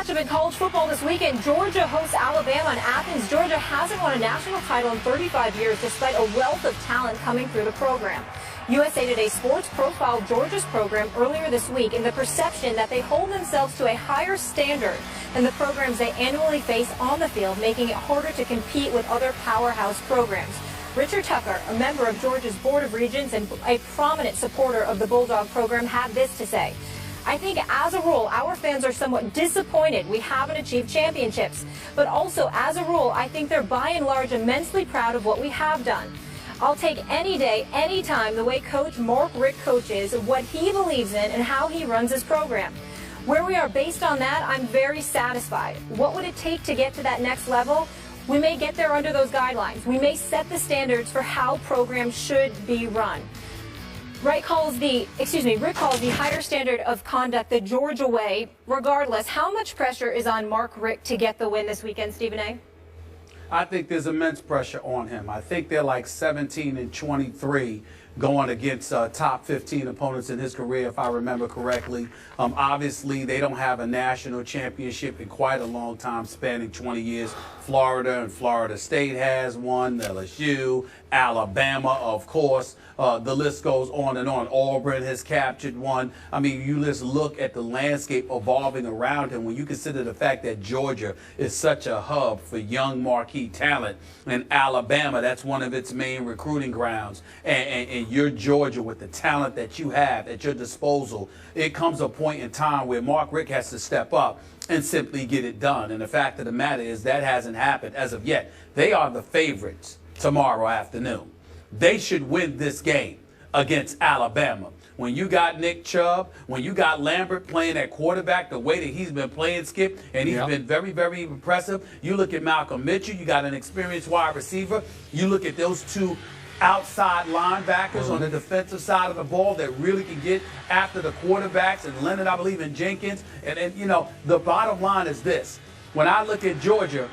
matchup in college football this weekend. Georgia hosts Alabama in Athens. Georgia hasn't won a national title in 35 years despite a wealth of talent coming through the program. USA Today Sports profiled Georgia's program earlier this week in the perception that they hold themselves to a higher standard than the programs they annually face on the field, making it harder to compete with other powerhouse programs. Richard Tucker, a member of Georgia's Board of Regents and a prominent supporter of the Bulldog program, had this to say. I think as a rule, our fans are somewhat disappointed we haven't achieved championships. But also, as a rule, I think they're by and large immensely proud of what we have done. I'll take any day, any time, the way Coach Mark Richt coaches, what he believes in, and how he runs his program. Where we are based on that, I'm very satisfied. What would it take to get to that next level? We may get there under those guidelines. We may set the standards for how programs should be run. Richt calls the higher standard of conduct the Georgia way. Regardless, how much pressure is on Mark Richt to get the win this weekend, Stephen A.? I think there's immense pressure on him. I think they're like 17-23 going against top 15 opponents in his career, if I remember correctly. Obviously, they don't have a national championship in quite a long time, spanning 20 years. Florida and Florida State has one, LSU, Alabama, of course. The list goes on and on. Auburn has captured one. I mean, you just look at the landscape evolving around him when you consider the fact that Georgia is such a hub for young marquee talent, and Alabama, that's one of its main recruiting grounds. And you're Georgia with the talent that you have at your disposal. It comes a point in time where Mark Richt has to step up and simply get it done. And the fact of the matter is that hasn't happened as of yet. They are the favorites tomorrow afternoon. They should win this game against Alabama. When you got Nick Chubb, when you got Lambert playing at quarterback the way that he's been playing, Skip, and he's been very, very impressive. You look at Malcolm Mitchell, you got an experienced wide receiver. You look at those two outside linebackers on the defensive side of the ball that really can get after the quarterbacks, and Leonard, I believe, in Jenkins. And you know, the bottom line is this. When I look at Georgia,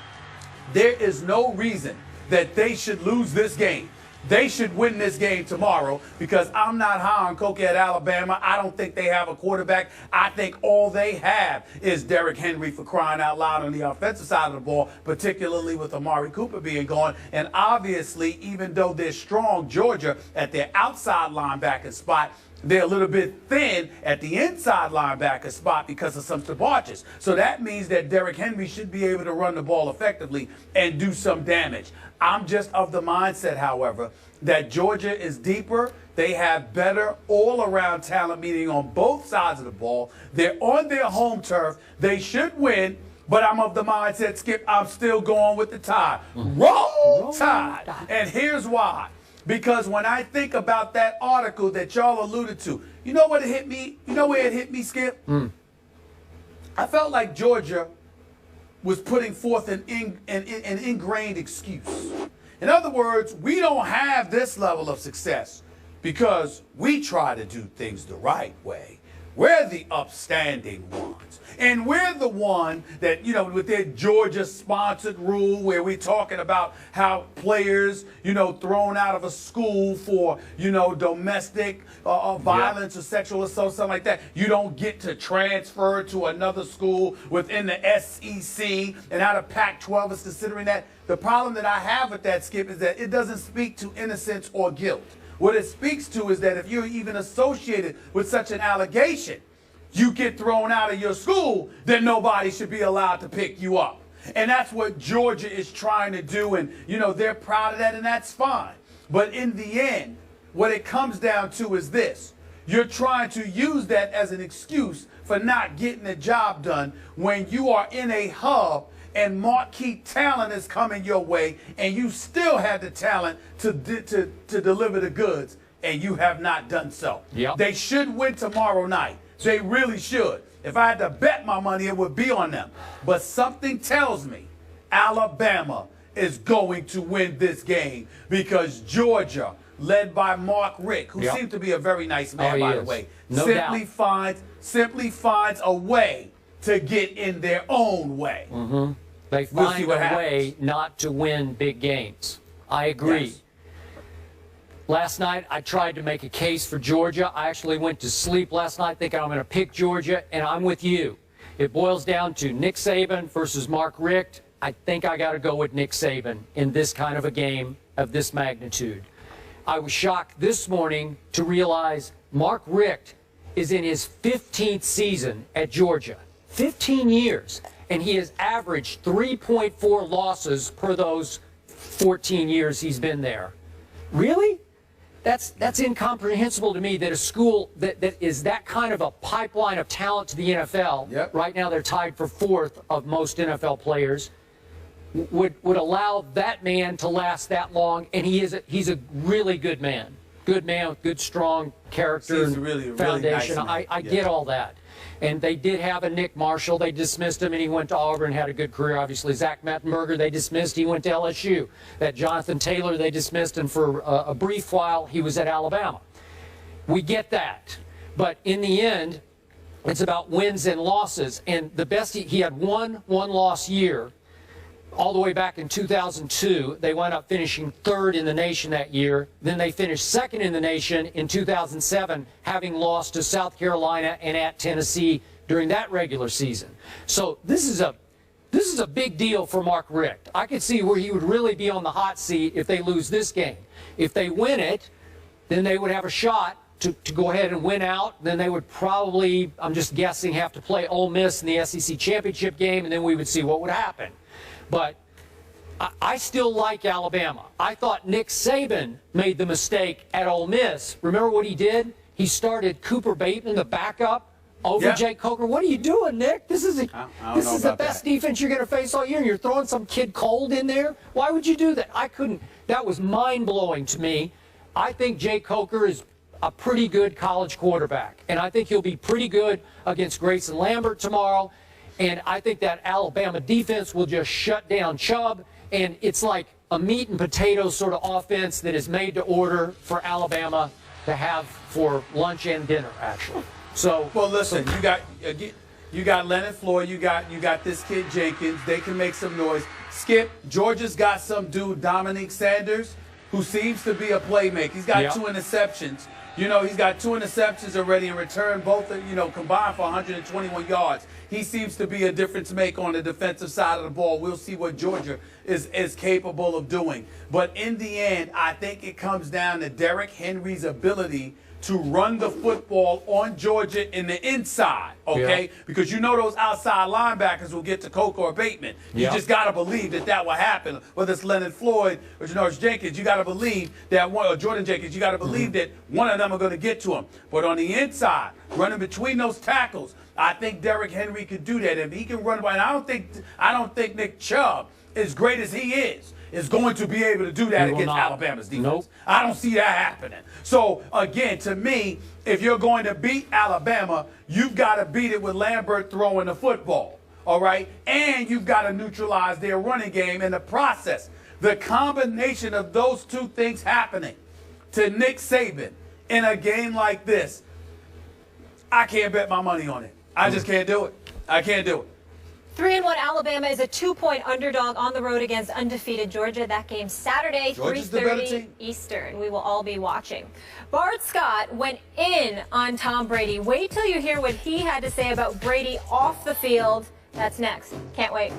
there is no reason that they should lose this game. They should win this game tomorrow, because I'm not high on Coke at Alabama. I don't think they have a quarterback. I think all they have is Derrick Henry, for crying out loud, on the offensive side of the ball, particularly with Amari Cooper being gone. And obviously, even though they're strong, Georgia, at their outside linebacker spot, they're a little bit thin at the inside linebacker spot because of some departures. So that means that Derrick Henry should be able to run the ball effectively and do some damage. I'm just of the mindset, however, that Georgia is deeper. They have better all-around talent, meaning on both sides of the ball. They're on their home turf. They should win. But I'm of the mindset, Skip, I'm still going with the Tide. Roll Tide. And here's why. Because when I think about that article that y'all alluded to, you know what it hit me? You know where it hit me, Skip? I felt like Georgia was putting forth an ingrained excuse. In other words, we don't have this level of success because we try to do things the right way. We're the upstanding ones. And we're the one that, you know, with their Georgia-sponsored rule where we're talking about how players, you know, thrown out of a school for, you know, domestic violence or sexual assault, something like that, you don't get to transfer to another school within the SEC, and how the Pac-12 is considering that. The problem that I have with that, Skip, is that it doesn't speak to innocence or guilt. What it speaks to is that if you're even associated with such an allegation, you get thrown out of your school, then nobody should be allowed to pick you up. And that's what Georgia is trying to do, and, you know, they're proud of that, and that's fine. But in the end, what it comes down to is this. You're trying to use that as an excuse for not getting the job done when you are in a hub and marquee talent is coming your way, and you still have the talent to deliver the goods, and you have not done so. They should win tomorrow night. They really should. If I had to bet my money, it would be on them. But something tells me Alabama is going to win this game, because Georgia, led by Mark Richt, who seems to be a very nice man, by the way, simply finds a way to get in their own way. They find a way not to win big games. I agree. Last night, I tried to make a case for Georgia. I actually went to sleep last night thinking I'm going to pick Georgia, and I'm with you. it boils down to Nick Saban versus Mark Richt. I think I got to go with Nick Saban in this kind of a game of this magnitude. I was shocked this morning to realize Mark Richt is in his 15th season at Georgia. 15 years. And he has averaged 3.4 losses per those 14 years he's been there. Really? That's incomprehensible to me that a school that is that kind of a pipeline of talent to the NFL, Yep. right now they're tied for 4th of most NFL players, would allow that man to last that long. And he's a really good man. Good man with good, strong character and really foundation. nice man. I get all that. And they did have a Nick Marshall. They dismissed him, and he went to Auburn, had a good career, obviously. Zach Mettenberger, they dismissed. He went to LSU. That Jonathan Taylor, they dismissed, and for a brief while, he was at Alabama. We get that. But in the end, it's about wins and losses. And the best, he had one loss year. All the way back in 2002, they wound up finishing 3rd in the nation that year. Then they finished 2nd in the nation in 2007, having lost to South Carolina and at Tennessee during that regular season. So this is a big deal for Mark Richt. I could see where he would really be on the hot seat if they lose this game. If they win it, then they would have a shot to go ahead and win out. Then they would probably, I'm just guessing, have to play Ole Miss in the SEC championship game, and then we would see what would happen. But I still like Alabama. I thought Nick Saban made the mistake at Ole Miss. Remember what he did? He started Cooper Bateman, the backup, over Jake Coker. What are you doing, Nick? This is the best defense you're going to face all year, and you're throwing some kid cold in there? Why would you do that? I couldn't. That was mind-blowing to me. I think Jake Coker is a pretty good college quarterback, and I think he'll be pretty good against Grayson Lambert tomorrow. And I think that Alabama defense will just shut down Chubb. And it's like a meat and potatoes sort of offense that is made to order for Alabama to have for lunch and dinner, actually. So, well, listen, you got Leonard Floyd, you got this kid Jenkins. They can make some noise. Skip, Georgia's got some dude, Dominique Sanders, who seems to be a playmaker. He's got 2 interceptions. You know, he's got 2 interceptions already in return, both, combined for 121 yards. He seems to be a difference maker on the defensive side of the ball. We'll see what Georgia is capable of doing. But in the end, I think it comes down to Derrick Henry's ability to run the football on Georgia in the inside, okay? Yeah. Because you know those outside linebackers will get to Coker or Bateman. You just got to believe that will happen. Whether it's Leonard Floyd or Janoris Jenkins, you got to believe that one, or Jordan Jenkins, you got to believe that one of them are going to get to him. But on the inside, running between those tackles, I think Derrick Henry could do that. If he can run by, and I don't think Nick Chubb, as great as he is going to be able to do that against Alabama's defense. Nope. I don't see that happening. So, again, to me, if you're going to beat Alabama, you've got to beat it with Lambert throwing the football, all right? And you've got to neutralize their running game in the process. The combination of those two things happening to Nick Saban in a game like this, I can't bet my money on it. I just can't do it. I can't do it. 3-1 Alabama is a 2-point underdog on the road against undefeated Georgia. That game Saturday, 3:30 Eastern. We will all be watching. Bart Scott went in on Tom Brady. Wait till you hear what he had to say about Brady off the field. That's next. Can't wait.